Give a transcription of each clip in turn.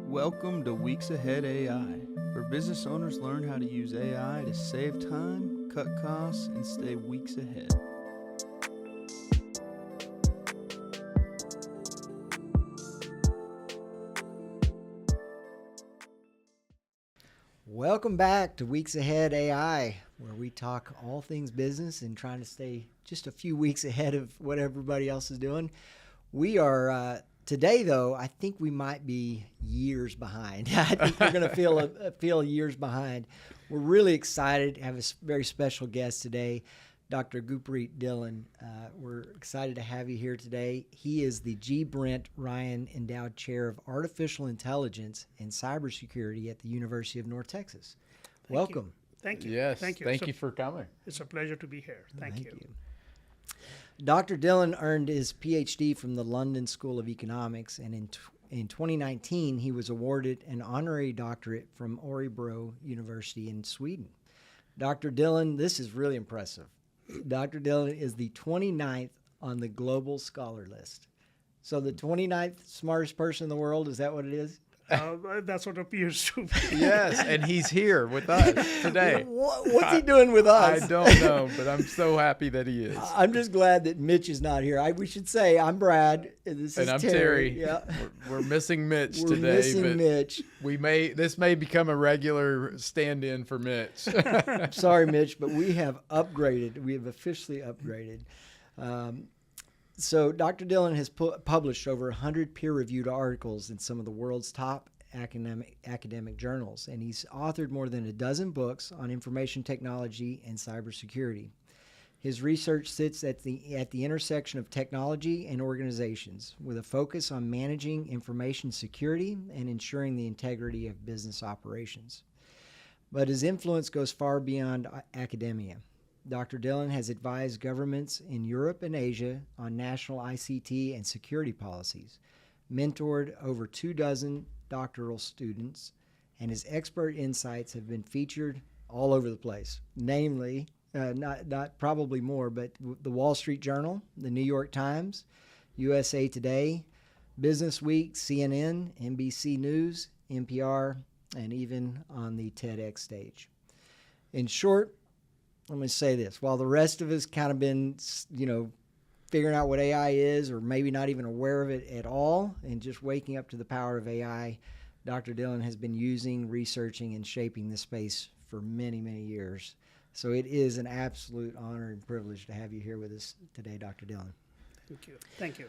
Welcome to Weeks Ahead AI, where business owners learn how to use AI to save time, cut costs, and stay weeks ahead. Welcome back to Weeks Ahead AI, where we talk all things business and trying to stay just a few weeks ahead of what everybody else is doing. We are today, though. I think we might be years behind. I think we're going to feel years behind. We're really excited to have a very special guest today, Dr. Gurpreet Dhillon. We're excited to have you here today. He is the G. Brent Ryan Endowed Chair of Artificial Intelligence and Cybersecurity at the University of North Texas. Welcome. Thank you. Yes, thank you. Thank you for coming. It's a pleasure to be here. Thank you. Dr. Dhillon earned his PhD from the London School of Economics, and in 2019, he was awarded an honorary doctorate from Örebro University in Sweden. Dr. Dhillon, this is really impressive. Dr. Dhillon is the 29th on the global scholar list. So the 29th smartest person in the world, is that what it is? That's what appears to be. Yes, and he's here with us today. What's he doing with us? I don't know, but I'm so happy that he is. I'm just glad that Mitch is not here. We should say I'm Brad. And I'm Terry. Yeah. We're missing Mitch today. We're missing Mitch. This may become a regular stand-in for Mitch. Sorry, Mitch, but we have upgraded. We have officially upgraded. So Dr. Dhillon has published over 100 peer-reviewed articles in some of the world's top academic journals, and he's authored more than a dozen books on information technology and cybersecurity. His research sits at the intersection of technology and organizations, with a focus on managing information security and ensuring the integrity of business operations. But his influence goes far beyond academia. Dr. Dhillon has advised governments in Europe and Asia on national ICT and security policies, mentored over 24 doctoral students, and his expert insights have been featured all over the place, namely, not probably more, but the Wall Street Journal, the New York Times, USA Today, Business Week, CNN, NBC News, NPR, and even on the TEDx stage. In short, let me say this. While the rest of us kind of been, figuring out what AI is, or maybe not even aware of it at all, and just waking up to the power of AI, Dr. Dhillon has been using, researching, and shaping this space for many, many years. So it is an absolute honor and privilege to have you here with us today, Dr. Dhillon. Thank you. Thank you.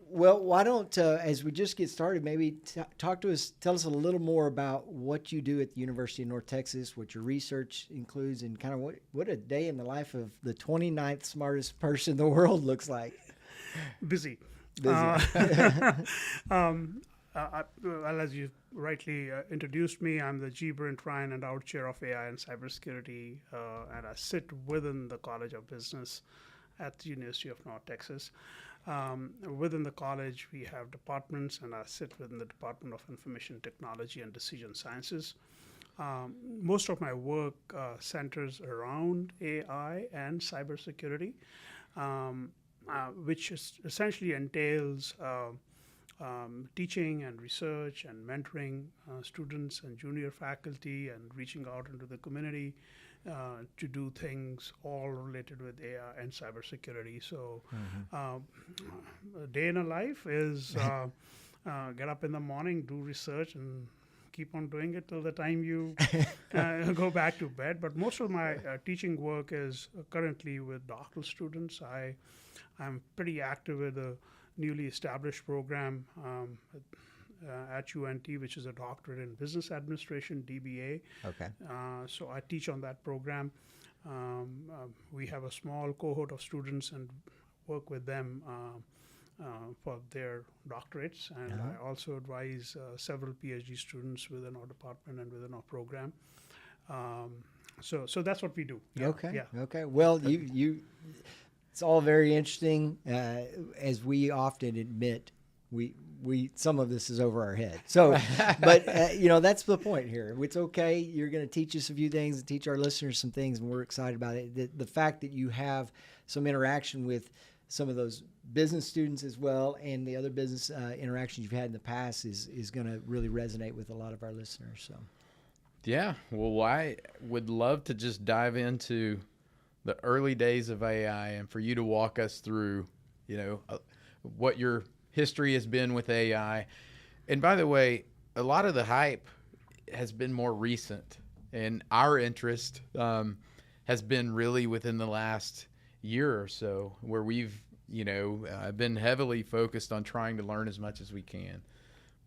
Well, why don't, as we just get started, maybe talk to us, tell us a little more about what you do at the University of North Texas, what your research includes, and kind of what a day in the life of the 29th smartest person in the world looks like. Busy. Busy. Well, as you rightly introduced me, I'm the G. Brent Ryan Endowed Chair of AI and Cybersecurity, and I sit within the College of Business at the University of North Texas. Within the college, we have departments, and I sit within the Department of Information Technology and Decision Sciences. Most of my work centers around AI and cybersecurity, which essentially entails teaching and research and mentoring students and junior faculty, and reaching out into the community to do things all related with AI and cybersecurity. So a day in a life is get up in the morning, do research, and keep on doing it till the time you go back to bed. But most of my teaching work is currently with doctoral students. I'm pretty active with a newly established program at UNT, which is a doctorate in business administration, DBA. Okay. So I teach on that program. We have a small cohort of students and work with them for their doctorates. And I also advise several PhD students within our department and within our program. So that's what we do. Yeah. Okay. Yeah. Okay. Well, you it's all very interesting. As we often admit, we some of this is over our head. So, but that's the point here. It's okay. You're going to teach us a few things and teach our listeners some things, and we're excited about it. The fact that you have some interaction with some of those business students as well, and the other business interactions you've had in the past is going to really resonate with a lot of our listeners. So, yeah, well, I would love to just dive into the early days of AI and for you to walk us through, what your history has been with AI. And by the way, a lot of the hype has been more recent, and our interest has been really within the last year or so, where we've been heavily focused on trying to learn as much as we can.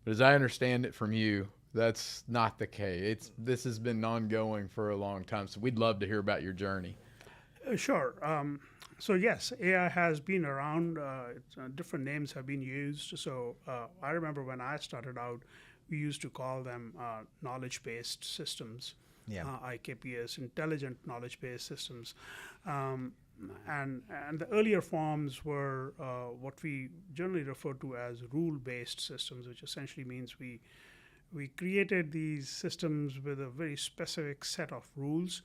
But as I understand it from you, that's not the case. This has been ongoing for a long time, so we'd love to hear about your journey. Sure. So yes, AI has been around. Different names have been used. So I remember when I started out, we used to call them knowledge-based systems. Yeah. IKPS, intelligent knowledge-based systems. And the earlier forms were what we generally refer to as rule-based systems, which essentially means we created these systems with a very specific set of rules,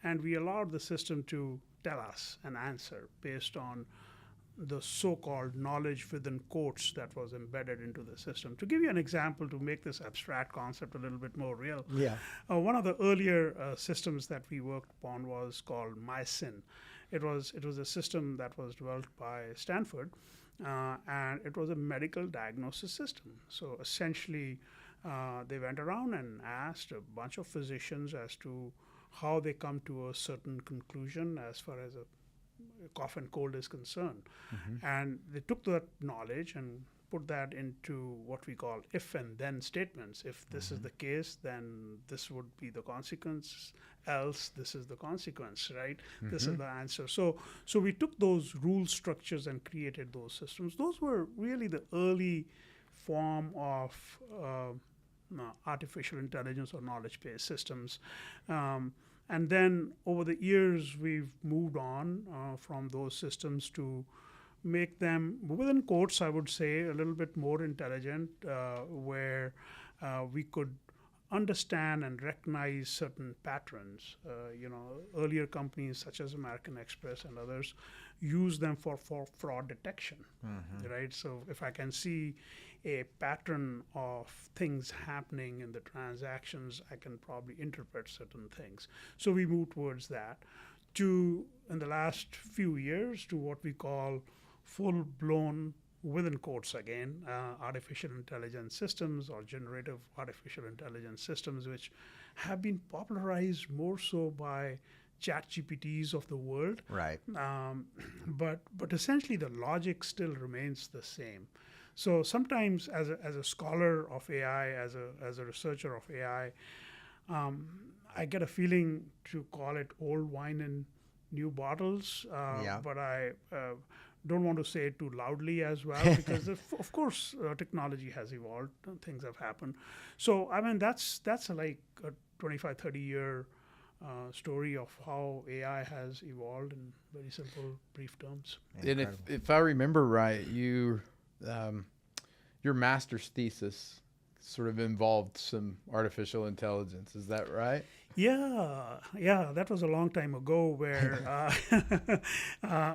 and we allowed the system to tell us an answer based on the so-called knowledge within quotes that was embedded into the system. To give you an example, to make this abstract concept a little bit more real, one of the earlier systems that we worked upon was called MySyn. It was a system that was developed by Stanford, and it was a medical diagnosis system. So essentially, they went around and asked a bunch of physicians as to how they come to a certain conclusion as far as a cough and cold is concerned. And they took that knowledge and put that into what we call if and then statements. If this is the case, then this would be the consequence, else this is the consequence, right? This is the answer. So we took those rule structures and created those systems. Those were really the early form of artificial intelligence or knowledge-based systems. And then over the years, we've moved on from those systems to make them, within quotes, I would say, a little bit more intelligent, where we could understand and recognize certain patterns. Earlier companies such as American Express and others use them for fraud detection, right? So if I can see a pattern of things happening in the transactions, I can probably interpret certain things. So we moved towards that to, in the last few years, to what we call full-blown, within quotes again, artificial intelligence systems or generative artificial intelligence systems, which have been popularized more so by ChatGPTs of the world. Right. But essentially the logic still remains the same. So sometimes as a scholar of AI, as a researcher of AI, I get a feeling to call it old wine in new bottles, but I don't want to say it too loudly as well, because of course technology has evolved, things have happened. So I mean that's like a 25, 30 year story of how AI has evolved in very simple, brief terms. And if I remember right, your master's thesis sort of involved some artificial intelligence. Is that right? Yeah, that was a long time ago where,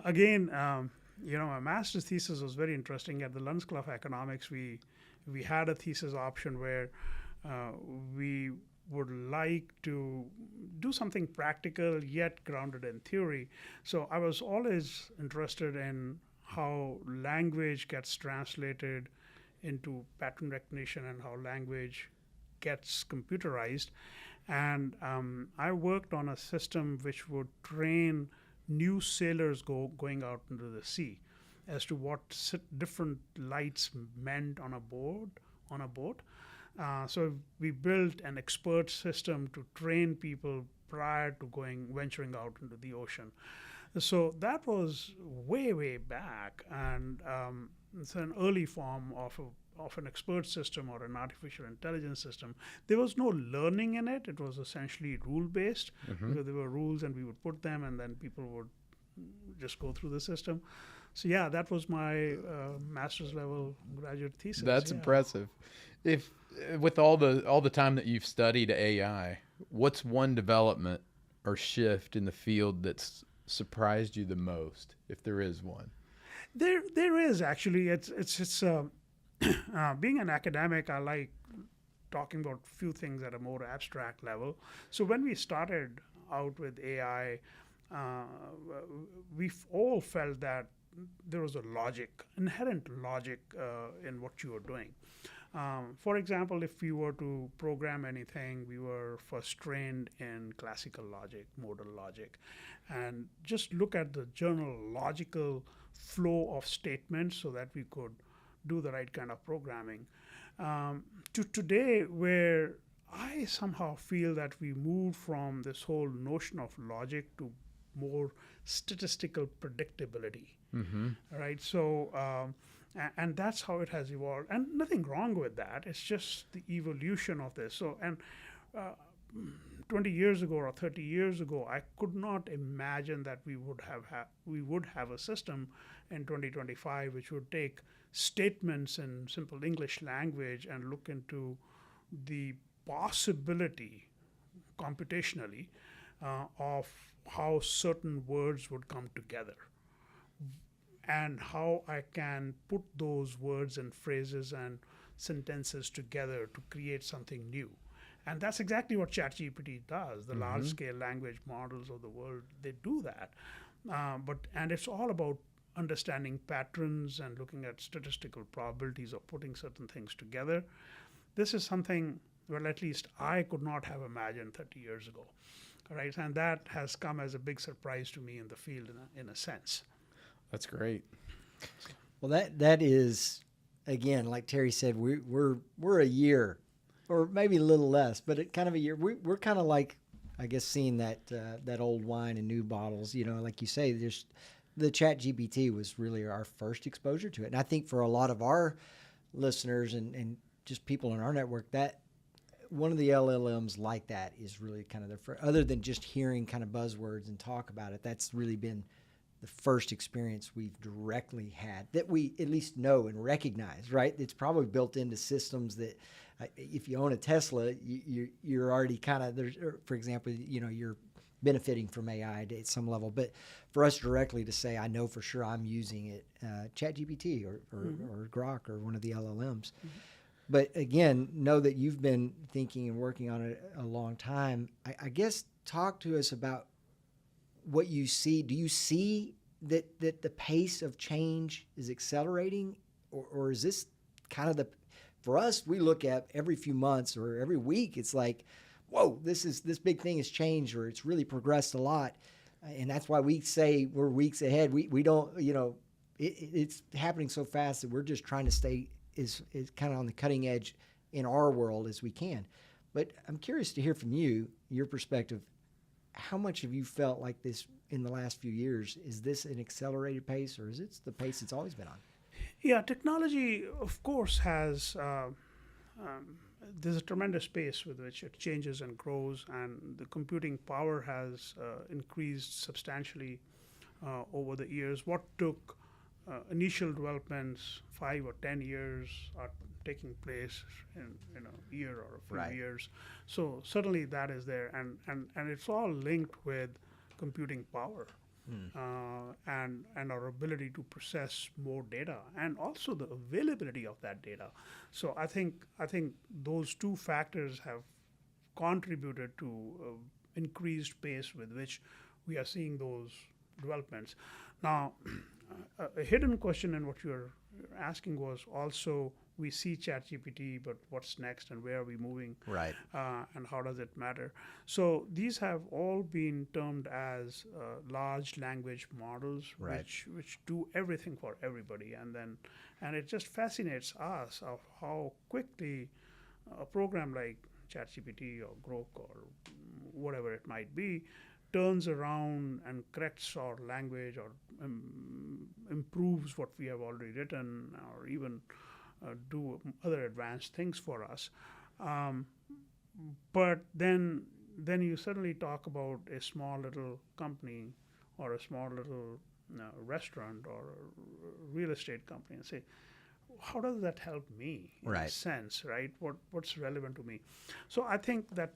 again, my master's thesis was very interesting. At the London School of Economics, we had a thesis option where we would like to do something practical yet grounded in theory. So I was always interested in how language gets translated into pattern recognition and how language gets computerized. And I worked on a system which would train new sailors going out into the sea as to what different lights meant on a boat. So we built an expert system to train people prior to venturing out into the ocean. So that was way back, and it's an early form of an expert system or an artificial intelligence system. There was no learning in it. It was essentially rule-based, because there were rules and we would put them and then people would just go through the system. So yeah, that was my master's level graduate thesis. That's impressive. If with all the time that you've studied AI, what's one development or shift in the field that's surprised you the most, if there is one? There is actually. It's being an academic, I like talking about few things at a more abstract level. So when we started out with AI, uh, all felt that there was a logic, inherent logic in what you were doing. For example, if we were to program anything, we were first trained in classical logic, modal logic, and just look at the general logical flow of statements so that we could do the right kind of programming. To today, where I somehow feel that we moved from this whole notion of logic to more statistical predictability, right? So, and that's how it has evolved, and nothing wrong with that. It's just the evolution of this. So, and uh, 20 years ago or 30 years ago, I could not imagine that we would have a system in 2025 which would take statements in simple English language and look into the possibility computationally of how certain words would come together and how I can put those words and phrases and sentences together to create something new. And that's exactly what ChatGPT does. The large-scale language models of the world, they do that. And it's all about understanding patterns and looking at statistical probabilities of putting certain things together. This is something, well, at least I could not have imagined 30 years ago, right? And that has come as a big surprise to me in the field, in a sense. That's great. Well, that is, again, like Terry said, we're a year, or maybe a little less, but it kind of a year. We're kind of like, I guess, seeing that old wine in new bottles. You know, like you say, there's the ChatGPT was really our first exposure to it, and I think for a lot of our listeners and just people in our network, that one of the LLMs like that is really kind of other than just hearing kind of buzzwords and talk about it. That's really been the first experience we've directly had that we at least know and recognize, right? It's probably built into systems that if you own a Tesla, you're already kind of, for example, you're benefiting from AI at some level. But for us directly to say, I know for sure I'm using it, ChatGPT or Grok or one of the LLMs. But again, know that you've been thinking and working on it a long time. I guess talk to us about what you see. Do you see that the pace of change is accelerating, or is this kind of for us, we look at every few months or every week, it's like, whoa, this big thing has changed, or it's really progressed a lot. And that's why we say we're weeks ahead. We don't, it's happening so fast that we're just trying to stay is kind of on the cutting edge in our world as we can. But I'm curious to hear from you, your perspective. How much have you felt like this in the last few years? Is this an accelerated pace, or is it the pace it's always been on? Yeah, technology, of course, has there's a tremendous pace with which it changes and grows, and the computing power has increased substantially over the years. What took initial developments 5 or 10 years are taking place in a year or a few years. So certainly that is there, and it's all linked with computing power. And our ability to process more data, and also the availability of that data. So I think those two factors have contributed to increased pace with which we are seeing those developments. Now, a hidden question in what you're asking was also, we see ChatGPT, but what's next and where are we moving? Right. And how does it matter? So these have all been termed as large language models, right, which do everything for everybody. And it just fascinates us of how quickly a program like ChatGPT or Grok or whatever it might be turns around and corrects our language or improves what we have already written, or even do other advanced things for us. But then you suddenly talk about a small little company or a small little restaurant or a real estate company and say, how does that help me in a sense, right? What's relevant to me? So I think that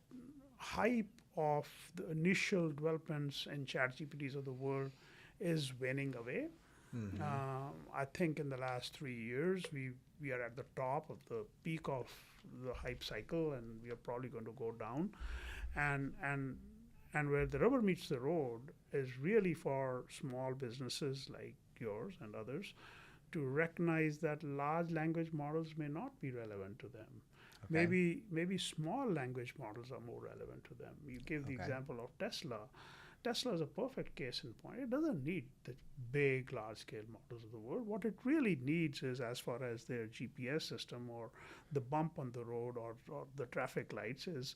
hype of the initial developments in ChatGPTs of the world is waning away. I think in the last 3 years, we are at the top of the peak of the hype cycle, and we are probably going to go down. And where the rubber meets the road is really for small businesses like yours and others to recognize that large language models may not be relevant to them. Okay. Maybe small language models are more relevant to them. You gave the Okay. example of Tesla. Tesla is a perfect case in point. It doesn't need the big, large-scale models of the world. What it really needs is, as far as their GPS system or the bump on the road or the traffic lights, is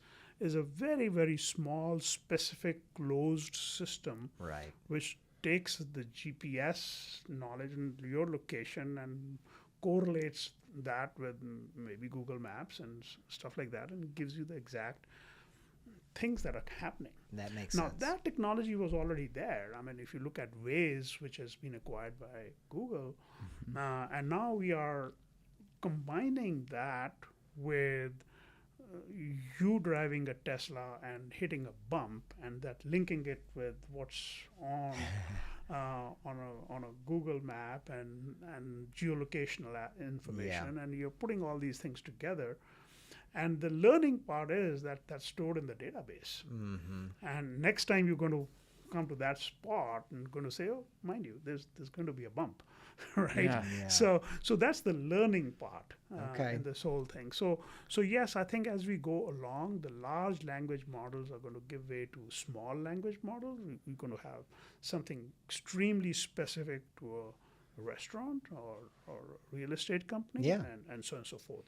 a very, very small, specific, closed system Right. which takes the GPS knowledge and your location and correlates that with maybe Google Maps and stuff like that, and gives you the exact things that are happening. That makes Now, sense. that technology was already there. I mean, if you look at Waze, which has been acquired by Google, and now we are combining that with you driving a Tesla and hitting a bump, and that linking it with what's on on a Google map and geolocational information, and you're putting all these things together. And the learning part is that that's stored in the database. And next time you're going to come to that spot and going to say, oh, mind you, there's going to be a bump, right? Yeah. Yeah. So that's the learning part Okay. in this whole thing. So yes, I think as we go along, the large language models are going to give way to small language models. We're going to have something extremely specific to a restaurant or a real estate company, Yeah. and so on and so forth.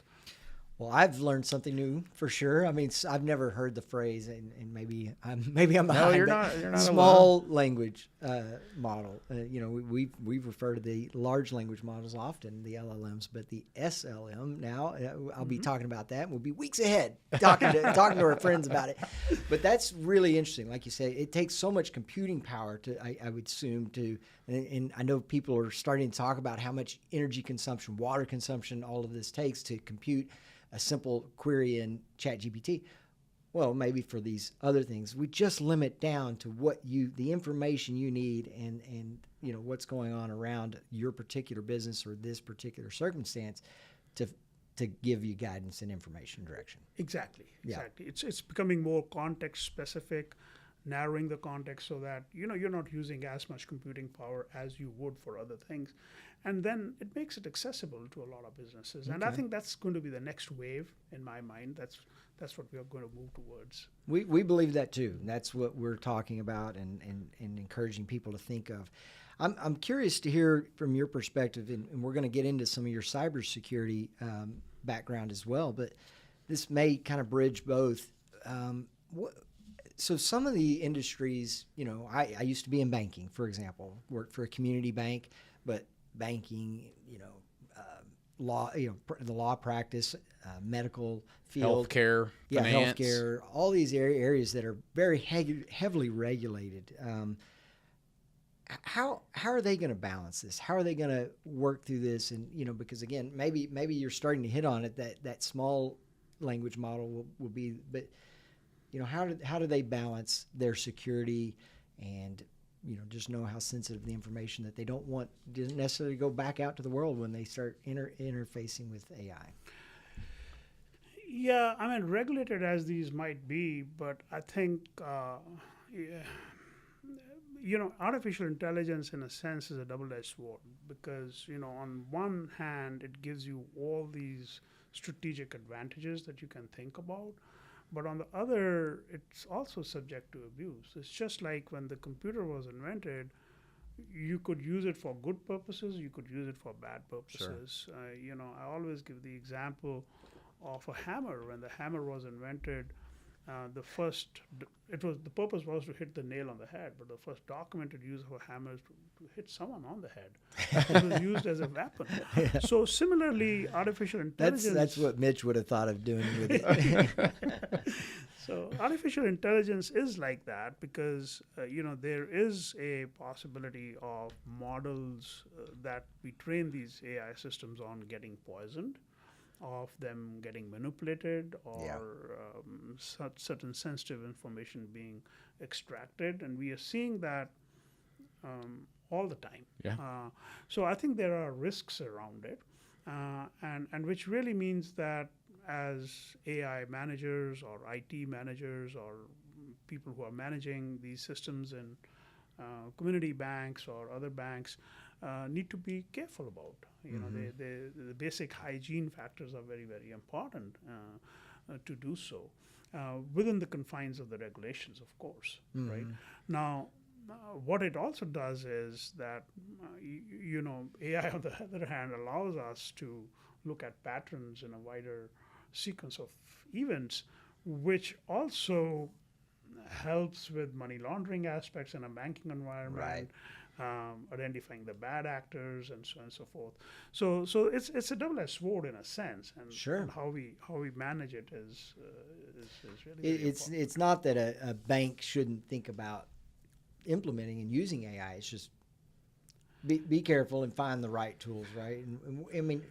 Well, I've learned something new for sure. I mean, I've never heard the phrase, and maybe I'm No, behind. you're but not small language model. We've referred to the large language models often, the LLMs, but the SLM now. I'll be talking about that. We'll be weeks ahead talking to our friends about it. But that's really interesting. Like you say, it takes so much computing power to, I would assume, to. And I know people are starting to talk about how much energy consumption, water consumption, all of this takes to compute a simple query in ChatGPT. Well, maybe for these other things, we just limit down to the information you need, and what's going on around your particular business or this particular circumstance, to give you guidance and information direction. Exactly. Yeah. It's becoming more context specific, narrowing the context so that you're not using as much computing power as you would for other things, and then it makes it accessible to a lot of businesses. And I Okay. think that's going to be the next wave in my mind. That's what we are going to move towards. We believe that too. And that's what we're talking about and encouraging people to think of. I'm curious to hear from your perspective, and we're going to get into some of your cybersecurity background as well, but this may kind of bridge both. So some of the industries, I used to be in banking, for example, worked for a community bank, but banking, law, the law practice, medical field, Healthcare, finance. healthcare, all these areas that are very heavily regulated. How are they going to balance this? How are they going to work through this? And because again, maybe you're starting to hit on it, that small language model will be, but how do they balance their security and just know how sensitive the information that they don't want doesn't necessarily go back out to the world when they start interfacing with AI? Yeah, I mean, regulated as these might be, but I think artificial intelligence in a sense is a double-edged sword, because on one hand it gives you all these strategic advantages that you can think about, but on the other it's also subject to abuse. It's just like when the computer was invented, you could use it for good purposes, you could use it for bad purposes. I always give the example of a hammer. When the hammer was invented, the purpose was to hit the nail on the head, but the first documented use of a hammer is to hit someone on the head. It was used as a weapon. So similarly, artificial intelligence. That's what Mitch would have thought of doing with it. So artificial intelligence is like that because there is a possibility of models that we train these AI systems on getting poisoned, of them getting manipulated, or certain sensitive information being extracted. And we are seeing that all the time. Yeah. So I think there are risks around it, and which really means that as AI managers or IT managers or people who are managing these systems in community banks or other banks need to be careful about. You know, the basic hygiene factors are very, very important to do so within the confines of the regulations, of course. Right now, what it also does is that you know, AI on the other hand allows us to look at patterns in a wider sequence of events, which also helps with money laundering aspects in a banking environment, identifying the bad actors and so on and so forth. So it's a double-edged sword in a sense, and, and how we manage it is really very important. It's not that a bank shouldn't think about implementing and using AI. It's just be careful and find the right tools, right? And I mean,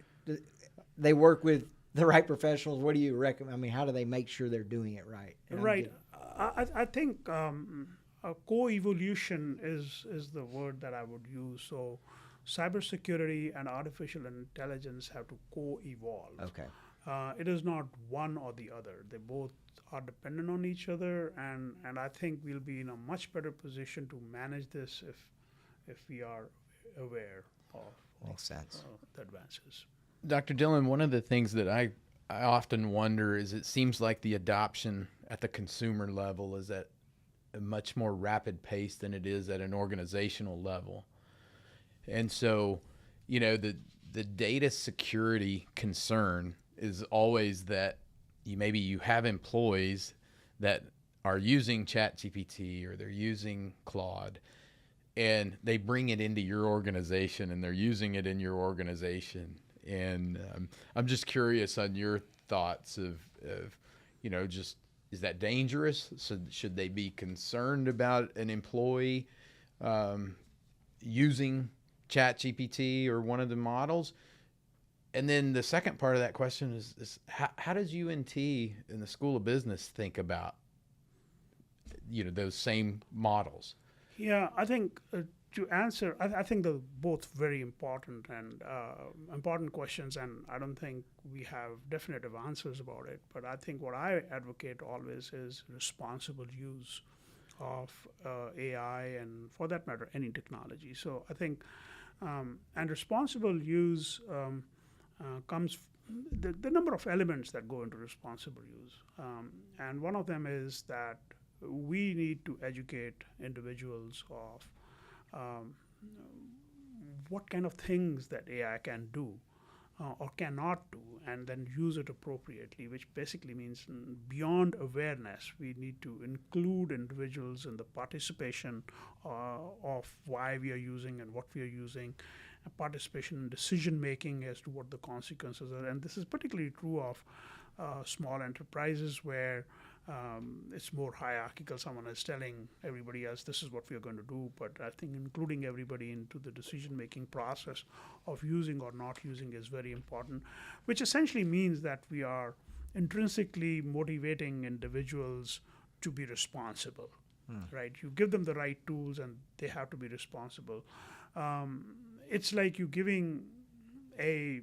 they work with the right professionals. What do you recommend? I mean, how do they make sure they're doing it right? Right. I think co-evolution is the word that I would use. So cybersecurity and artificial intelligence have to co-evolve. Okay. It is not one or the other. They both are dependent on each other, and I think we'll be in a much better position to manage this if we are aware of the advances. Dr. Dhillon, one of the things that I often wonder is it seems like the adoption at the consumer level is at a much more rapid pace than it is at an organizational level. And so, you know, the data security concern is always that maybe you have employees that are using ChatGPT or they're using Claude, and they bring it into your organization and they're using it in your organization. And I'm just curious on your thoughts of you know, just is that dangerous? So should they be concerned about an employee using ChatGPT or one of the models? And then the second part of that question is how does UNT in the School of Business think about, you know, those same models? Yeah, I think to answer, I think they're both very important and important questions, and I don't think we have definitive answers about it. But I think what I advocate always is responsible use of AI and, for that matter, any technology. So I think, and responsible use comes the number of elements that go into responsible use, and one of them is that we need to educate individuals of what kind of things that AI can do or cannot do, and then use it appropriately, which basically means beyond awareness, we need to include individuals in the participation of why we are using and what we are using, participation in decision making as to what the consequences are. And this is particularly true of small enterprises where it's more hierarchical. Someone is telling everybody else, this is what we are going to do. But I think including everybody into the decision-making process of using or not using is very important, which essentially means that we are intrinsically motivating individuals to be responsible, right? You give them the right tools and they have to be responsible. It's like you giving a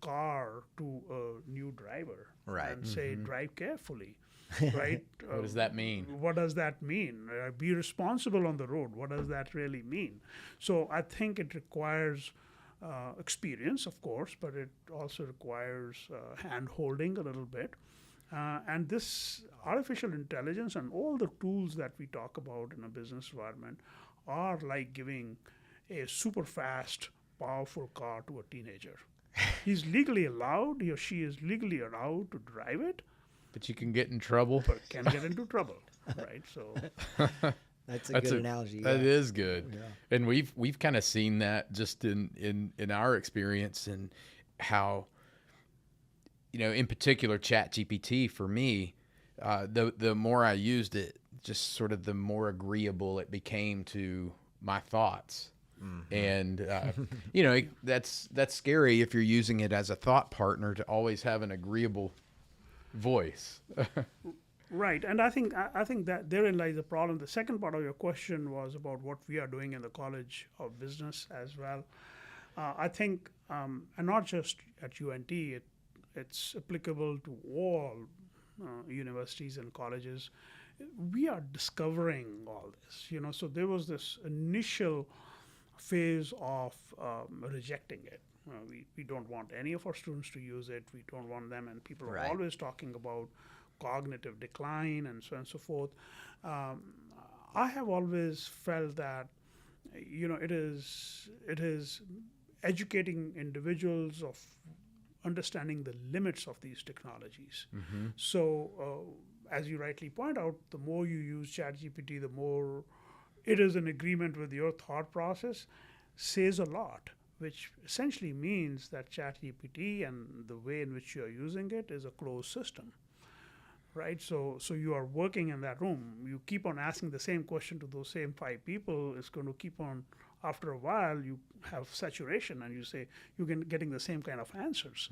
car to a new driver, right, and say, drive carefully, right? What does that mean? What does that mean? Be responsible on the road. What does that really mean? So I think it requires experience, of course, but it also requires hand-holding a little bit. And this artificial intelligence and all the tools that we talk about in a business environment are like giving a super fast, powerful car to a teenager. He's legally allowed, he or she is legally allowed to drive it. But you can get in trouble. But can get into trouble, right? So that's a good analogy. That is good. Yeah. And we've kind of seen that just in our experience, and how, you know, in particular ChatGPT for me, the more I used it, just sort of the more agreeable it became to my thoughts. And you know, that's scary if you're using it as a thought partner to always have an agreeable voice. Right, and I think that therein lies the problem. The second part of your question was about what we are doing in the College of Business as well. I think, and not just at UNT, it's applicable to all universities and colleges. We are discovering all this, So there was this initial phase of rejecting it. We don't want any of our students to use it. We don't want them, and people are Right. always talking about cognitive decline and so on and so forth. I have always felt that it is educating individuals of understanding the limits of these technologies. So, as you rightly point out, the more you use ChatGPT, the more it is in agreement with your thought process, says a lot, which essentially means that ChatGPT and the way in which you are using it is a closed system. Right, so you are working in that room. You keep on asking the same question to those same 5 people. It's going to keep on. After a while, you have saturation, and you're getting the same kind of answers,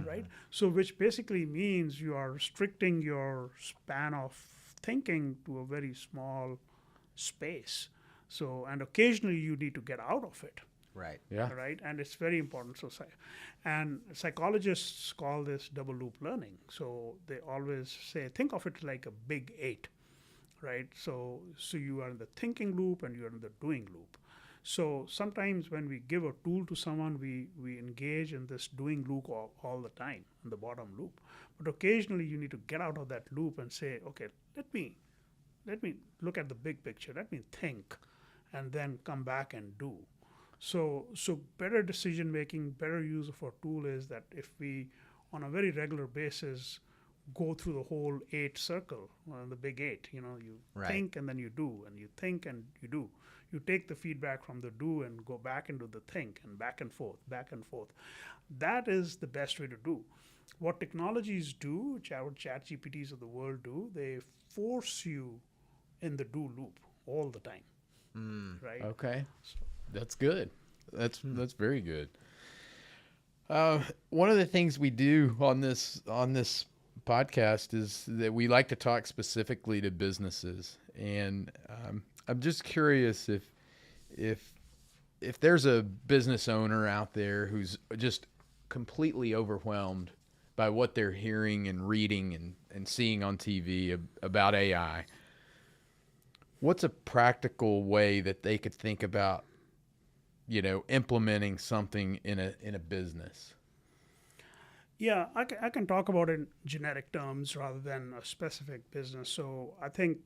right? So, which basically means you are restricting your span of thinking to a very small space. So, and occasionally you need to get out of it. Right. Yeah. Right, and it's very important. So, and psychologists call this double loop learning. So they always say, think of it like a big 8, right? So you are in the thinking loop and you are in the doing loop. So sometimes when we give a tool to someone, we engage in this doing loop all the time, in the bottom loop. But occasionally you need to get out of that loop and say, okay, let me look at the big picture. Let me think, and then come back and do. So better decision making, better use of our tool is that if we, on a very regular basis, go through the whole 8 circle, the big 8. You Right. think and then you do, and you think and you do. You take the feedback from the do and go back into the think, and back and forth, back and forth. That is the best way to do. What technologies do, what ChatGPTs of the world do, they force you in the do loop all the time. Right? Okay. That's good. That's very good. One of the things we do on this podcast is that we like to talk specifically to businesses, and I'm just curious if there's a business owner out there who's just completely overwhelmed by what they're hearing and reading and seeing on TV about AI. What's a practical way that they could think about, implementing something in a business? Yeah, I can talk about it in generic terms rather than a specific business. So I think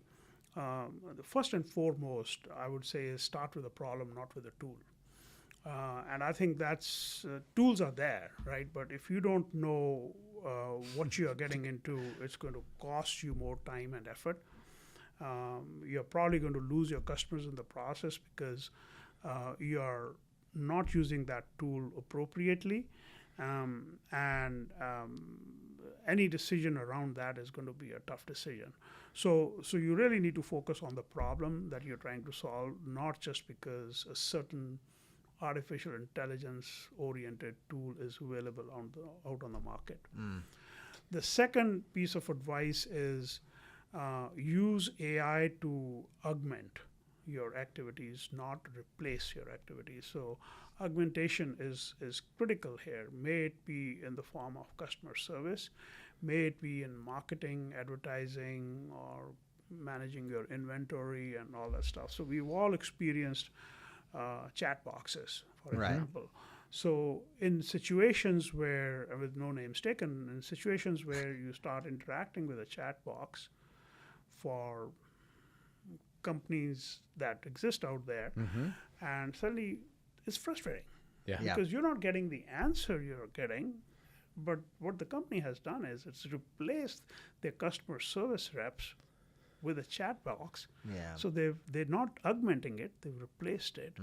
the first and foremost, I would say, is start with a problem, not with a tool. And I think that's tools are there, right? But if you don't know what you are getting into, it's going to cost you more time and effort. You're probably going to lose your customers in the process because you are not using that tool appropriately. Any decision around that is going to be a tough decision. So you really need to focus on the problem that you're trying to solve, not just because a certain artificial intelligence oriented tool is available out on the market. The second piece of advice is use AI to augment your activities, not replace your activities. So augmentation is critical here. May it be in the form of customer service, may it be in marketing, advertising, or managing your inventory and all that stuff. So we've all experienced chat boxes, for Right. example. So in situations where, with no names taken, in situations where you start interacting with a chat box for companies that exist out there, and suddenly it's frustrating Yeah. Yeah. because you're not getting the answer you're getting. But what the company has done is it's replaced their customer service reps with a chat box. Yeah. So they're not augmenting it; they've replaced it,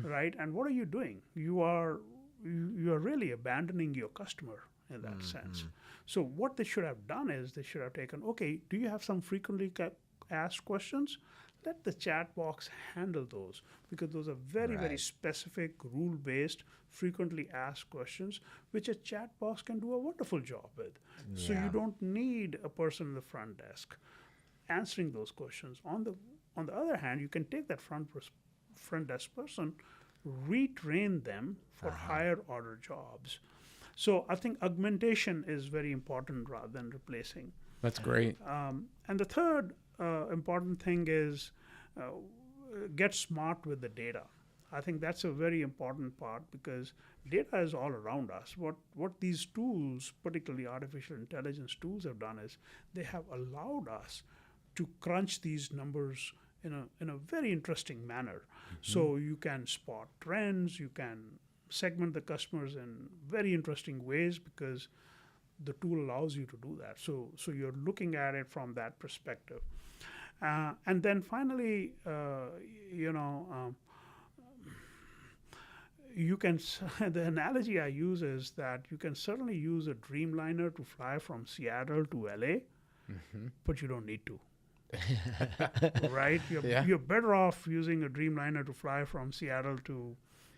right? And what are you doing? You are really abandoning your customer in that sense. So what they should have done is they should have taken, okay, do you have some frequently asked questions? let the chat box handle those, because those are very, very Right. specific, rule-based, frequently asked questions, which a chat box can do a wonderful job with. So Yeah. you don't need a person in the front desk answering those questions. On the other hand, you can take that front desk person, retrain them for higher order jobs. So I think augmentation is very important rather than replacing. That's great. And the third important thing is get smart with the data. I think that's a very important part, because data is all around us. What these tools, particularly artificial intelligence tools, have done is they have allowed us to crunch these numbers in a very interesting manner. So you can spot trends, you can segment the customers in very interesting ways, because the tool allows you to do that. So you're looking at it from that perspective. And then finally, you can, the analogy I use is that you can certainly use a Dreamliner to fly from Seattle to LA, but you don't need to. Right? You're better off using a Dreamliner to fly from Seattle to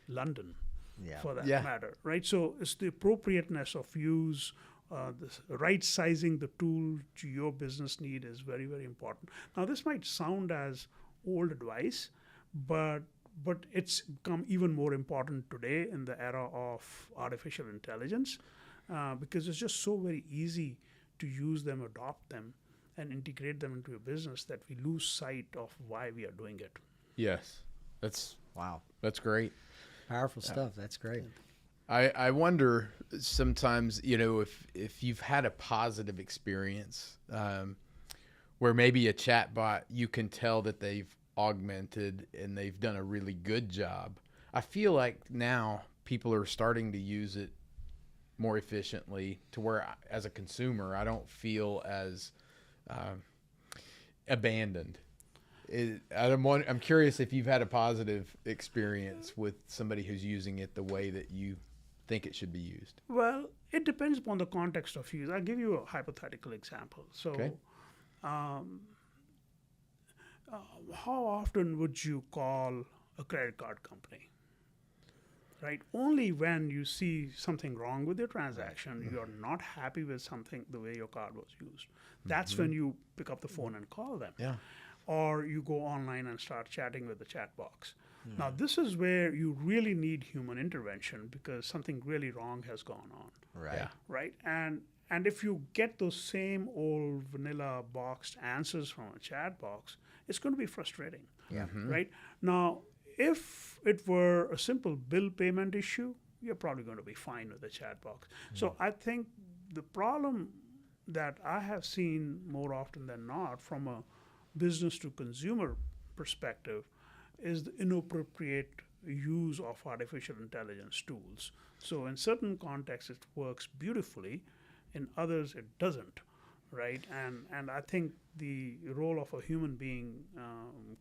London, Yeah. for that Yeah. matter, right? So it's the appropriateness of use, the right sizing the tool to your business need is very, very important. Now, this might sound as old advice, but it's become even more important today in the era of artificial intelligence, because it's just so very easy to use them, adopt them, and integrate them into your business that we lose sight of why we are doing it. Yes. That's Wow. great. Powerful stuff. That's great. I wonder sometimes, if you've had a positive experience where maybe a chat bot, you can tell that they've augmented and they've done a really good job. I feel like now people are starting to use it more efficiently, to where as a consumer, I don't feel as abandoned. I'm curious if you've had a positive experience with somebody who's using it the way that you think it should be used. Well, it depends upon the context of use. I'll give you a hypothetical example. So, Okay. How often would you call a credit card company? Right? Only when you see something wrong with your transaction, you're not happy with something, the way your card was used. That's when you pick up the phone and call them. Yeah. Or you go online and start chatting with the chat box. Now, this is where you really need human intervention, because something really wrong has gone on, Right. Yeah. right? And if you get those same old vanilla boxed answers from a chat box, it's going to be frustrating, Yeah. right? Now, if it were a simple bill payment issue, you're probably going to be fine with the chat box. So I think the problem that I have seen more often than not from a business to consumer perspective is the inappropriate use of artificial intelligence tools. So in certain contexts it works beautifully, in others it doesn't, right? And I think the role of a human being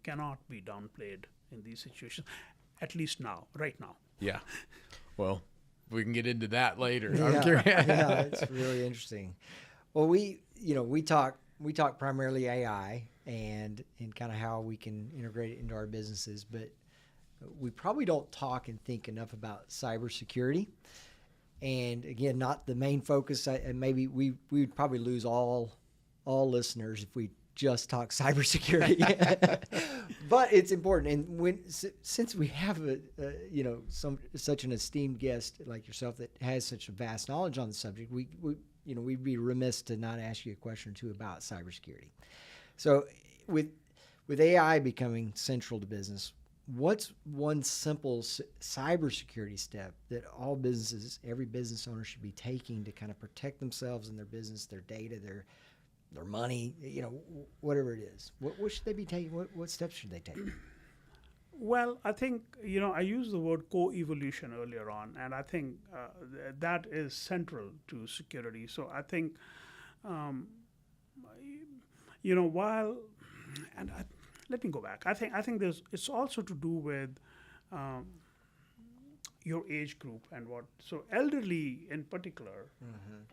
cannot be downplayed in these situations, at least right now. Yeah. Well, we can get into that later. Yeah, I'm curious. yeah, it's really interesting. Well, we talk primarily AI and kind of how we can integrate it into our businesses, but we probably don't talk and think enough about cybersecurity. And again, not the main focus. And maybe we would probably lose all listeners if we just talk cybersecurity. But it's important, and since we have such an esteemed guest like yourself that has such a vast knowledge on the subject, we'd be remiss to not ask you a question or two about cybersecurity. So, with AI becoming central to business, what's one simple cybersecurity step that every business owner should be taking to kind of protect themselves and their business, their data, their money, whatever it is? What should they be taking? What steps should they take? Well, I think, I used the word co-evolution earlier on, and I think that is central to security. So I think, let me go back. I think it's also to do with your age group and so elderly in particular,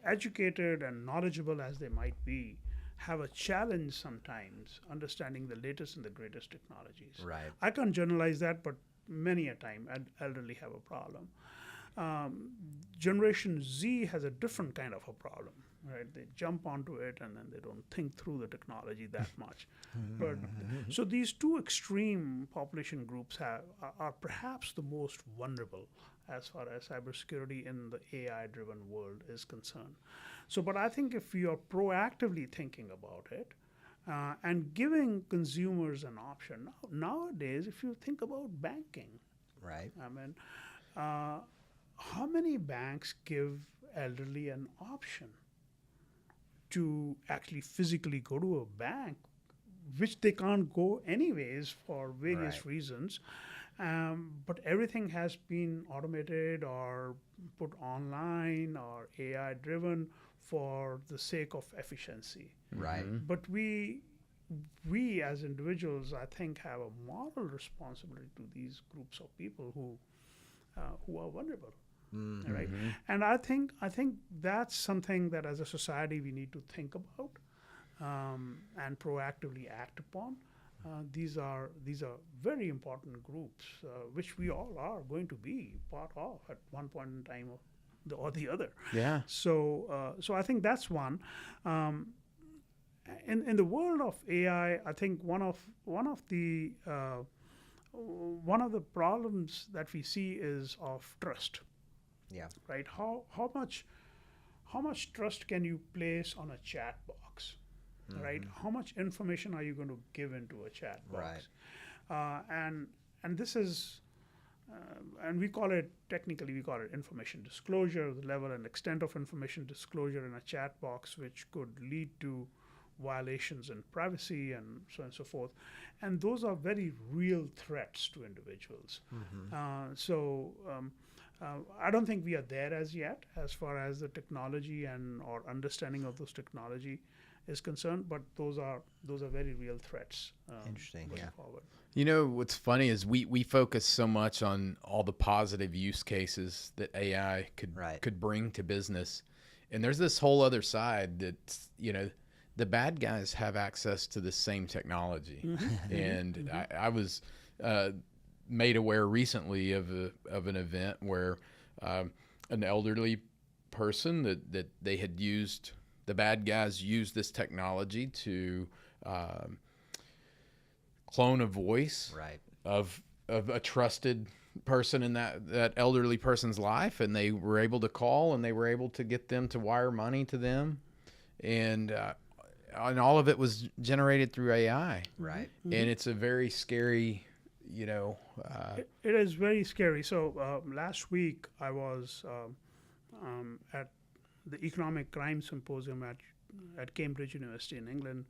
educated and knowledgeable as they might be, have a challenge sometimes understanding the latest and the greatest technologies. Right. I can't generalize that, but many a time elderly have a problem. Generation Z has a different kind of a problem, right? They jump onto it and then they don't think through the technology that much. But so these two extreme population groups are perhaps the most vulnerable as far as cybersecurity in the AI-driven world is concerned. So, but I think if you are proactively thinking about it and giving consumers an option, nowadays, if you think about banking, Right. I mean, how many banks give elderly an option to actually physically go to a bank, which they can't go anyways for various Right. reasons? But everything has been automated or put online or AI driven for the sake of efficiency. Right. But we as individuals, I think, have a moral responsibility to these groups of people who are vulnerable, right? And I think that's something that as a society we need to think about and proactively act upon. These are very important groups, which we all are going to be part of at one point in time or the other. Yeah. So I think that's one. In the world of AI, I think one of the problems that we see is of trust, Yeah. right? How much trust can you place on a chat box, right? How much information are you going to give into a chat box? And this is and technically we call it information disclosure, the level and extent of information disclosure in a chat box, which could lead to violations in privacy and so on and so forth. And those are very real threats to individuals. I don't think we are there as yet as far as the technology or understanding of those technology is concerned, but those are very real threats. Interesting, going yeah. forward. You know, what's funny is we focus so much on all the positive use cases that AI could bring to business. And there's this whole other side that, the bad guys have access to the same technology. And I was made aware recently of an event where an elderly person that they had used, the bad guys used this technology to clone a voice of a trusted person in that elderly person's life, and they were able to call and they were able to get them to wire money to them, and all of it was generated through AI. Right. And it's a very scary, It is very scary. So last week I was at the Economic Crime Symposium at Cambridge University in England.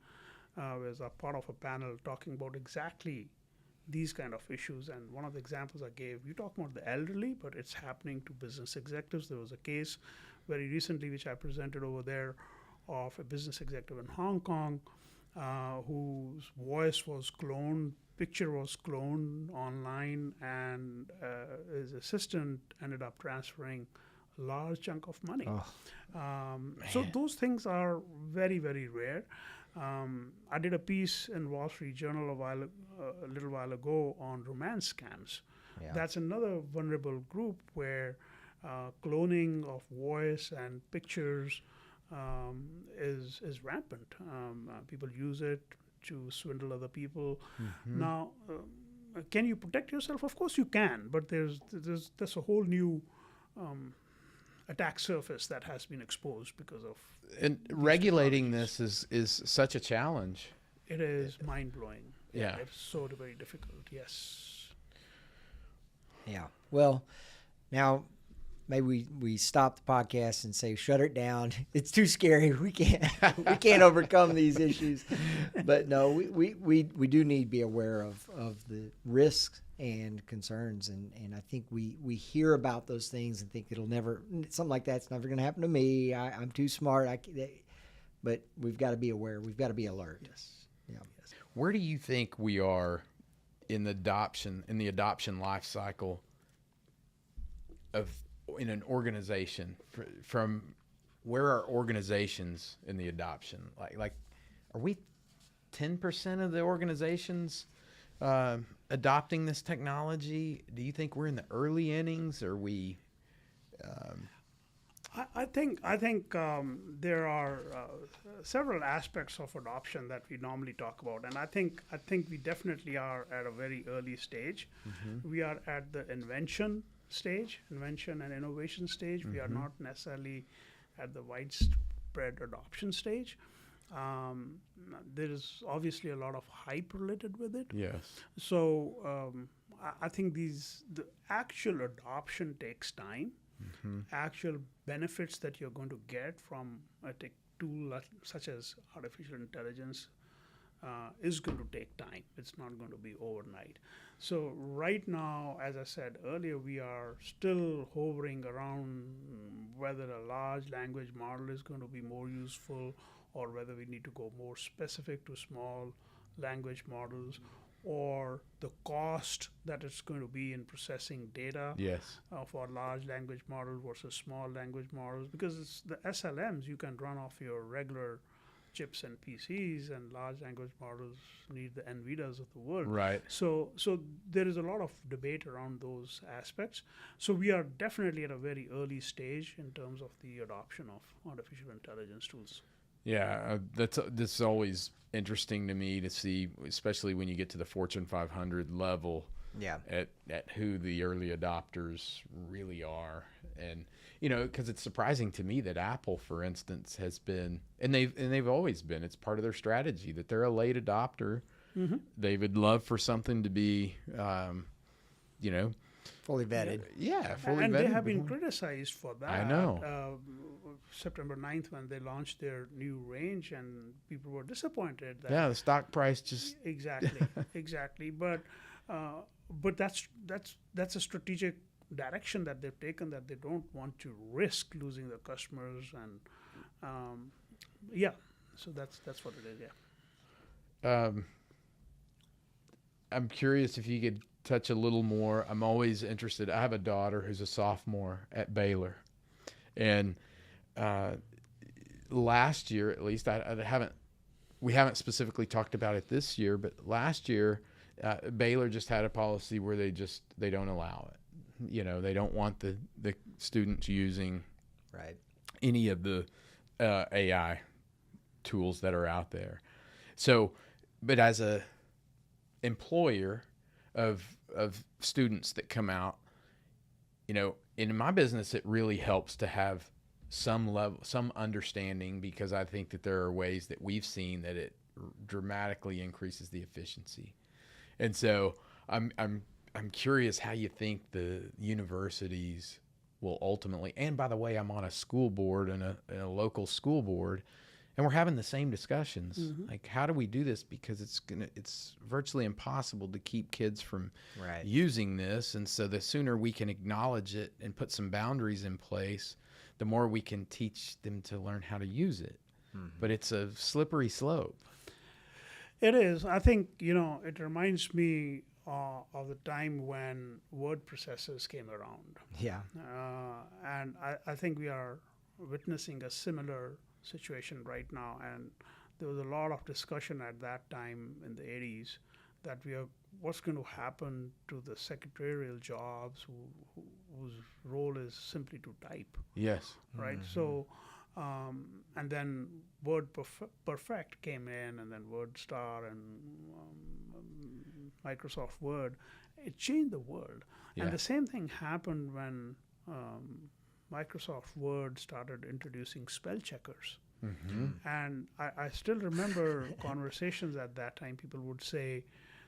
Was a part of a panel talking about exactly these kind of issues. And one of the examples I gave, you talk about the elderly, but it's happening to business executives. There was a case very recently which I presented over there of a business executive in Hong Kong whose voice was cloned, picture was cloned online, and his assistant ended up transferring a large chunk of money. So those things are very, very rare. I did a piece in Wall Street Journal a little while ago on romance scams. Yeah. That's another vulnerable group where cloning of voice and pictures is rampant. People use it to swindle other people. Now, can you protect yourself? Of course you can, but there's a whole new attack surface that has been exposed because of. and regulating this is such a challenge. It is mind blowing. Yeah. It's so very difficult. Yes. Yeah. Well, now maybe we stop the podcast and say shut it down. It's too scary. We can't overcome these issues. But no, we do need to be aware of the risks and concerns, and I think we hear about those things and think something like that's never going to happen to me. I'm too smart. But we've got to be aware. We've got to be alert. Yes. Yeah. Yes. Where do you think we are in the adoption life cycle in an organization? From where are organizations in the adoption? Like are we 10% of the organizations adopting this technology? Do you think we're in the early innings? Or are we? I think there are several aspects of adoption that we normally talk about, and I think we definitely are at a very early stage. We are at the invention and innovation stage. We are not necessarily at the widespread adoption stage. There is obviously a lot of hype related with it. Yes. So I think the actual adoption takes time. Actual benefits that you're going to get from a tech tool such as artificial intelligence is going to take time. It's not going to be overnight. So right now, as I said earlier, we are still hovering around whether a large language model is going to be more useful or whether we need to go more specific to small language models, or the cost that it's going to be in processing data Yes. for large language models versus small language models, because it's the SLMs you can run off your regular chips and PCs, and large language models need the NVIDIAs of the world. Right. So there is a lot of debate around those aspects. So we are definitely at a very early stage in terms of the adoption of artificial intelligence tools. Yeah, that's always interesting to me to see, especially when you get to the Fortune 500 level. Yeah. At who the early adopters really are, and because it's surprising to me that Apple, for instance, has been, and they've always been. It's part of their strategy that they're a late adopter. They would love for something to be, Fully vetted. yeah, fully And vetted they have been before. criticized for that. I know. September 9th, when they launched their new range, and people were disappointed. That Yeah, the stock price just Exactly. But that's a strategic direction that they've taken, that they don't want to risk losing their customers, and so that's what it is. Yeah. I'm curious if you could touch a little more. I'm always interested. I have a daughter who's a sophomore at Baylor, and last year, at least, we haven't specifically talked about it this year, but last year, Baylor just had a policy where they don't allow it. They don't want the students using Right. any of the AI tools that are out there. So, but as a employer of students that come out, in my business, it really helps to have some understanding, because I think that there are ways that we've seen that it dramatically increases the efficiency. And so I'm curious how you think the universities will ultimately, and by the way, I'm on a school board and a local school board, and we're having the same discussions. Like, how do we do this? Because it's virtually impossible to keep kids from Right. using this. And so the sooner we can acknowledge it and put some boundaries in place, the more we can teach them to learn how to use it. But it's a slippery slope. It is. I think, it reminds me of the time when word processors came around. Yeah. And I think we are witnessing a similar situation right now. And there was a lot of discussion at that time in the 80s that what's going to happen to the secretarial jobs whose role is simply to type, Yes. right? So, and then Word Perfect came in, and then WordStar and Microsoft Word. It changed the world. Yeah. And the same thing happened when Microsoft Word started introducing spell checkers. And I still remember conversations at that time. People would say,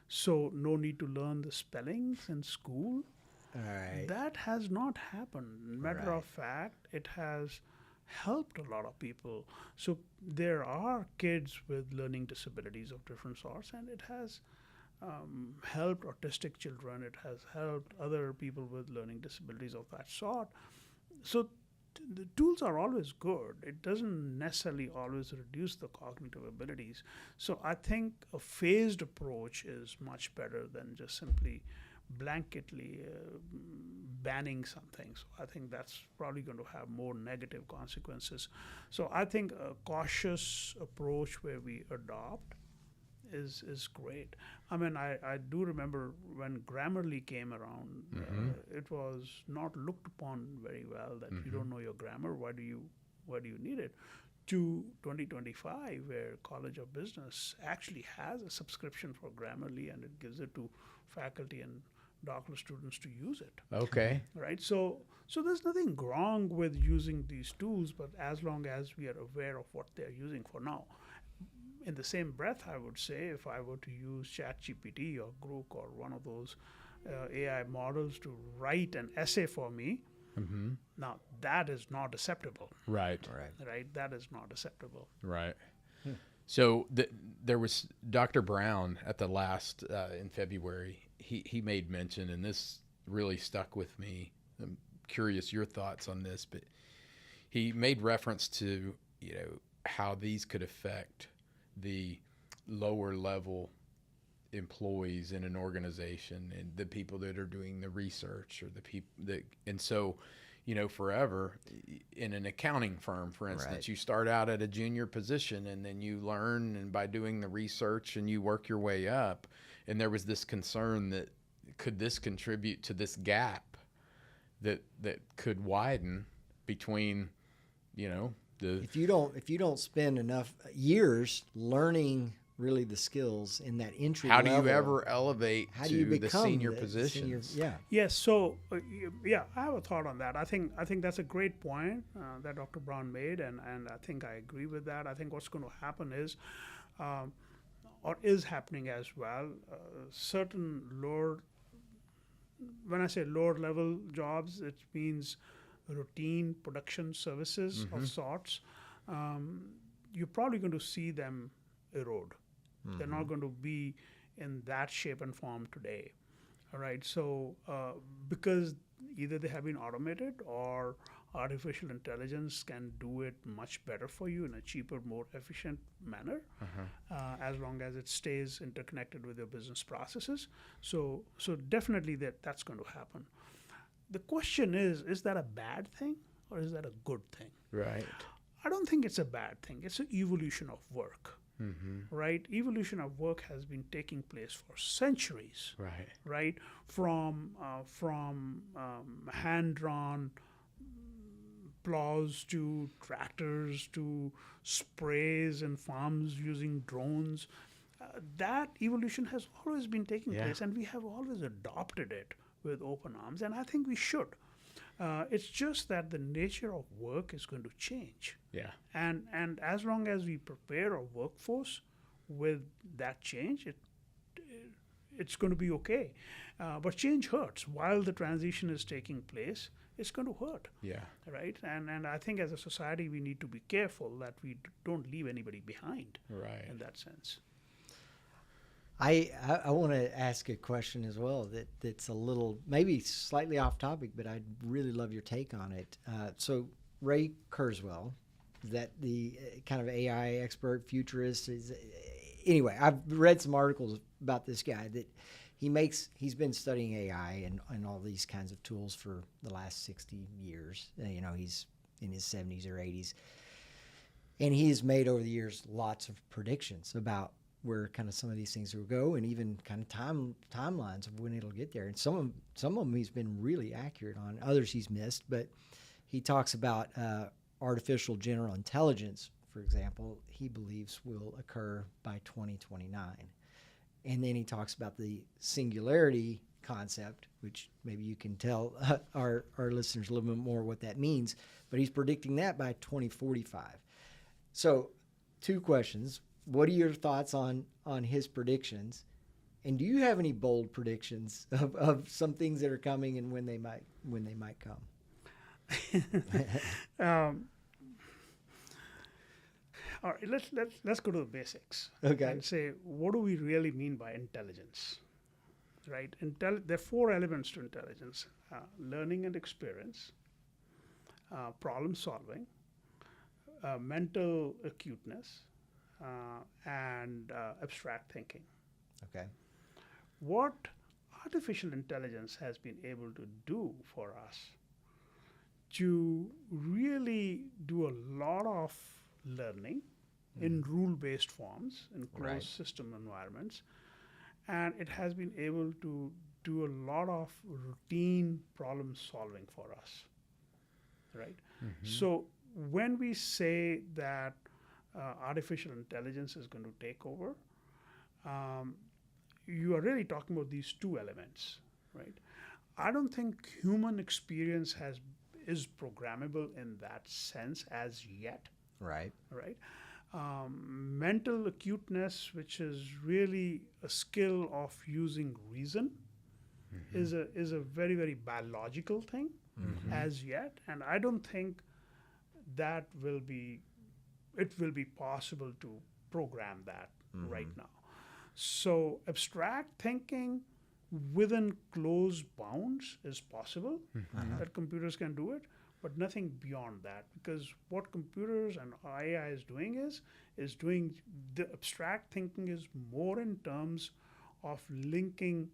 so no need to learn the spellings in school? All right. That has not happened. Matter of fact, it has helped a lot of people. So there are kids with learning disabilities of different sorts, and it has helped autistic children. It has helped other people with learning disabilities of that sort. So the tools are always good. It doesn't necessarily always reduce the cognitive abilities. So I think a phased approach is much better than just simply blanketly banning something. So I think that's probably going to have more negative consequences. So I think a cautious approach where we adopt is great. I mean, I do remember when Grammarly came around, it was not looked upon very well that you don't know your grammar. Why do you need it? To 2025, where College of Business actually has a subscription for Grammarly, and it gives it to faculty and doctoral students to use it. Okay. Right. So there's nothing wrong with using these tools, but as long as we are aware of what they're using for now. In the same breath, I would say if I were to use ChatGPT or Grok or one of those AI models to write an essay for me, now that is not acceptable. Right. Right? That is not acceptable. Right. So there was Dr. Brown at the last, in February, he made mention, and this really stuck with me. I'm curious your thoughts on this, but he made reference to, how these could affect the lower level employees in an organization and the people that are doing the research or the people that, and so, forever in an accounting firm, for instance, Right. you start out at a junior position and then you learn, and by doing the research and you work your way up. And there was this concern that could this contribute to this gap that could widen between, If you don't spend enough years learning really the skills in that entry how do level, you ever elevate how do you to the become senior the positions? senior- Yes. So I have a thought on that. I think that's a great point that Dr. Brown made, and I think I agree with that. I think what's going to happen is, or is happening as well, certain lower. When I say lower level jobs, it means routine production services of sorts. You're probably going to see them erode. They're not going to be in that shape and form today. All right. So because either they have been automated or artificial intelligence can do it much better for you in a cheaper, more efficient manner, as long as it stays interconnected with your business processes. So definitely that's going to happen. The question is that a bad thing or is that a good thing? Right. I don't think it's a bad thing. It's an evolution of work, right? Evolution of work has been taking place for centuries, Right. right? From hand-drawn plows to tractors to sprays in farms using drones. That evolution has always been taking place, and we have always adopted it with open arms, and I think we should. It's just that the nature of work is going to change. Yeah. And as long as we prepare our workforce with that change, it's going to be okay. But change hurts. While the transition is taking place, it's going to hurt. Yeah. Right? And I think as a society, we need to be careful that we don't leave anybody behind Right. in that sense. I want to ask a question as well that's a little maybe slightly off topic, but I'd really love your take on it. So Ray Kurzweil, is that the kind of AI expert futurist? Anyway, I've read some articles about this guy that he's been studying AI and all these kinds of tools for the last 60 years. He's in his 70s or 80s, and he has made over the years lots of predictions about where kind of some of these things will go, and even kind of timelines of when it'll get there. And some of them he's been really accurate on. Others he's missed, but he talks about artificial general intelligence, for example, he believes will occur by 2029. And then he talks about the singularity concept, which maybe you can tell our listeners a little bit more what that means, but he's predicting that by 2045. So 2 questions. What are your thoughts on his predictions? And do you have any bold predictions of some things that are coming and when they might come? All right, let's go to the basics. Okay. And say, what do we really mean by intelligence? Right? There are 4 elements to intelligence: learning and experience, problem solving, mental acuteness, and abstract thinking. Okay. What artificial intelligence has been able to do for us to really do a lot of learning in rule-based forms in closed Right. system environments, and it has been able to do a lot of routine problem solving for us, right? So when we say that artificial intelligence is going to take over, you are really talking about these two elements, right? I don't think human experience is programmable in that sense as yet, Right. right? Mental acuteness, which is really a skill of using reason, is a very, very biological thing as yet, and I don't think that it will be possible to program that right now. So abstract thinking within closed bounds is possible, that computers can do it, but nothing beyond that, because what computers and AI is doing is doing the abstract thinking is more in terms of linking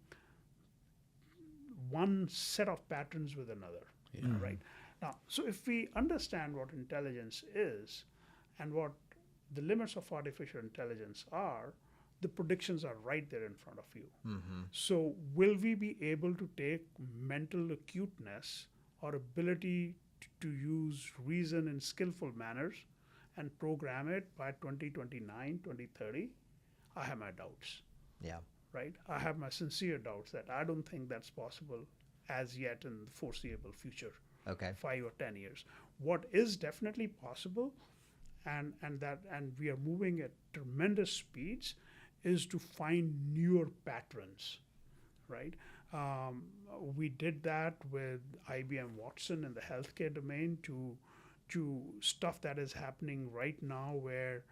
one set of patterns with another, right? Now, so if we understand what intelligence is and what the limits of artificial intelligence are, the predictions are right there in front of you. So will we be able to take mental acuteness or ability to use reason in skillful manners and program it by 2029, 2030? I have my doubts, Yeah. right? I have my sincere doubts that I don't think that's possible as yet in the foreseeable future, Okay. 5 or 10 years. What is definitely possible, and we are moving at tremendous speeds, is to find newer patterns, right? We did that with IBM Watson in the healthcare domain to stuff that is happening right now, where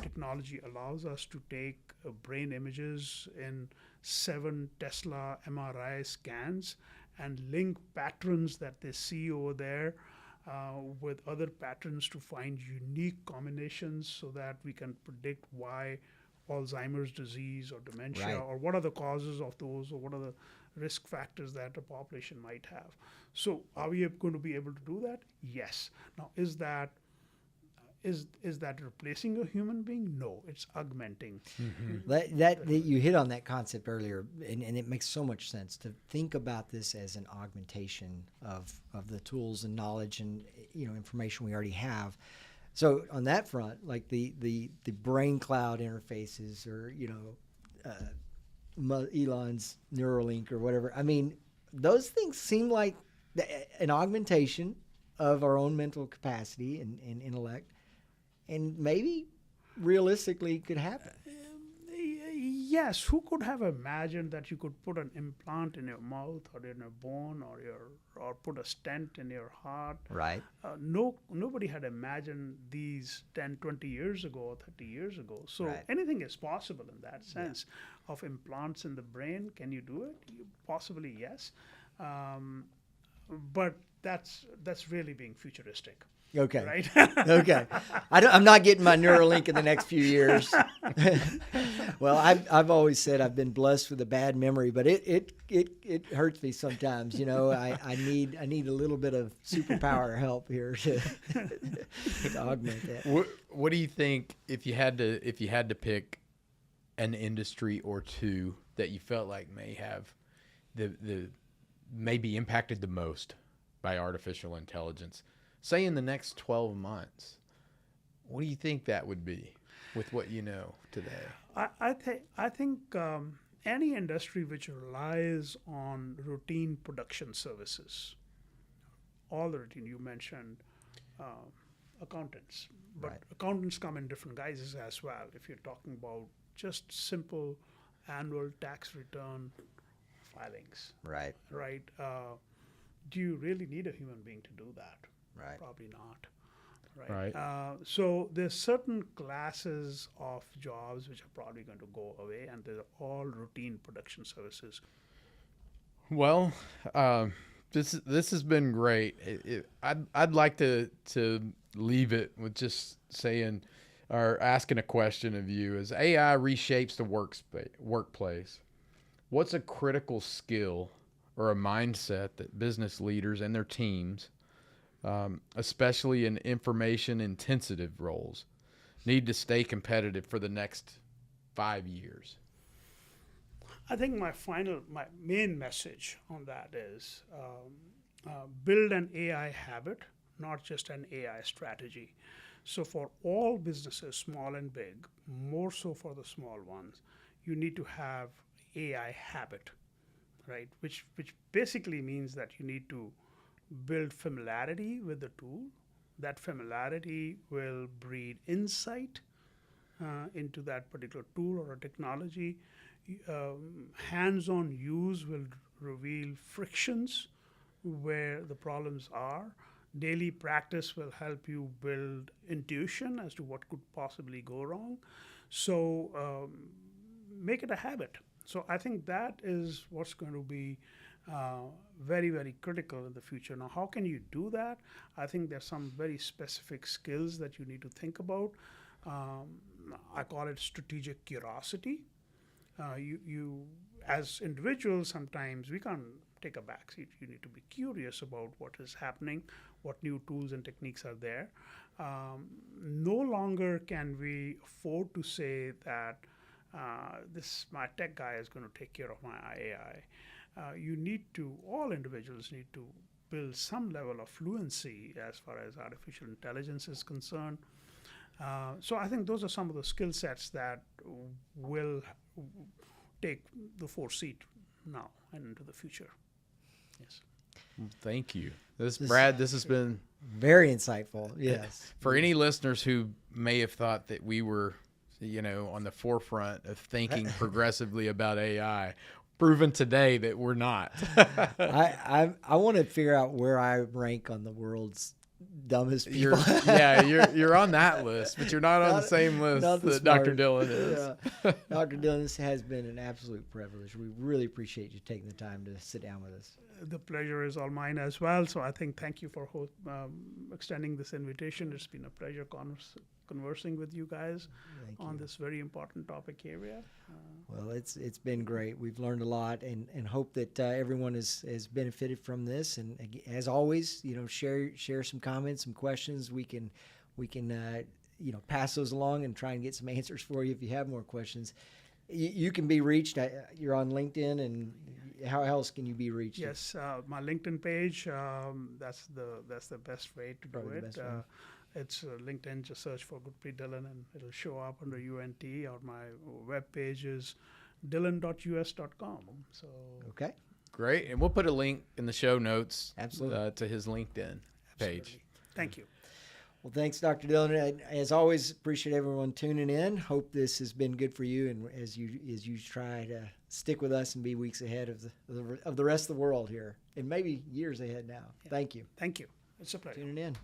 technology allows us to take brain images in 7 Tesla MRI scans and link patterns that they see over there with other patterns to find unique combinations so that we can predict why Alzheimer's disease or dementia, Right. or what are the causes of those, or what are the risk factors that a population might have. So are we going to be able to do that? Yes. Now, is that replacing a human being? No, it's augmenting. That you hit on that concept earlier, and it makes so much sense to think about this as an augmentation of the tools and knowledge and information we already have. So on that front, like the brain cloud interfaces, or Elon's Neuralink or whatever. I mean, those things seem like an augmentation of our own mental capacity and intellect, and maybe realistically could happen. Yes, who could have imagined that you could put an implant in your mouth or in a bone, or put a stent in your heart? Right. Nobody had imagined these 10, 20 years ago or 30 years ago. So Right. anything is possible in that sense. Of implants in the brain, can you do it? Possibly, yes. But that's really being futuristic. Okay. Right? Okay. I'm not getting my Neuralink in the next few years. Well, I've always said I've been blessed with a bad memory, but it hurts me sometimes. I need a little bit of superpower help here to augment that. What do you think if you had to pick an industry or two that you felt like may have may be impacted the most by artificial intelligence? Say in the next 12 months, what do you think that would be with what you know today? I think any industry which relies on routine production services, all the routine you mentioned, accountants, but Right. accountants come in different guises as well. If you're talking about just simple annual tax return filings, Right. right? Do you really need a human being to do that? Right. Probably not. Right. So there's certain classes of jobs which are probably going to go away, and they're all routine production services. Well, this has been great. I'd like to leave it with just saying or asking a question of you: as AI reshapes the workplace, what's a critical skill or a mindset that business leaders and their teams, especially in information-intensive roles, need to stay competitive for the next 5 years? I think my main message on that is build an AI habit, not just an AI strategy. So for all businesses, small and big, more so for the small ones, you need to have AI habit, right? Which basically means that you need to build familiarity with the tool. That familiarity will breed insight into that particular tool or a technology. Hands-on use will reveal frictions where the problems are. Daily practice will help you build intuition as to what could possibly go wrong. So make it a habit. So I think that is what's going to be very, very critical in the future. Now, how can you do that? I think there's some very specific skills that you need to think about. I call it strategic curiosity. You as individuals, sometimes we can't take a backseat. You need to be curious about what is happening, what new tools and techniques are there. No longer can we afford to say that my tech guy is going to take care of my AI. All individuals need to build some level of fluency as far as artificial intelligence is concerned. So I think those are some of the skill sets that will take the foreseat now and into the future. Yes. Thank you. Brad, this has been very insightful. Yes. For any listeners who may have thought that we were, on the forefront of thinking progressively about AI, proven today that we're not. I want to figure out where I rank on the world's dumbest people. You're on that list, but you're not on the same list that Dr. Dhillon is. Yeah. Dr. Dhillon, this has been an absolute privilege. We really appreciate you taking the time to sit down with us. The pleasure is all mine as well. So I think thank you for extending this invitation. It's been a pleasure conversing with you guys on this very important topic area. Well, it's been great. We've learned a lot, and hope that everyone has benefited from this. And as always, share some comments, some questions. We can pass those along and try and get some answers for you if you have more questions. You can be reached. You're on LinkedIn, and how else can you be reached? Yes, my LinkedIn page. That's the best way to do it. It's LinkedIn. Just search for Gurpreet Dhillon, and it'll show up under UNT. Or my web page is dhillon.us.com. So okay, great, and we'll put a link in the show notes. Absolutely. To his LinkedIn page. Absolutely. Thank you. Well, thanks, Dr. Dhillon. As always, appreciate everyone tuning in. Hope this has been good for you, and as you try to stick with us and be weeks ahead of the rest of the world here, and maybe years ahead now. Yeah. Thank you. Thank you. It's a pleasure. Tuning in.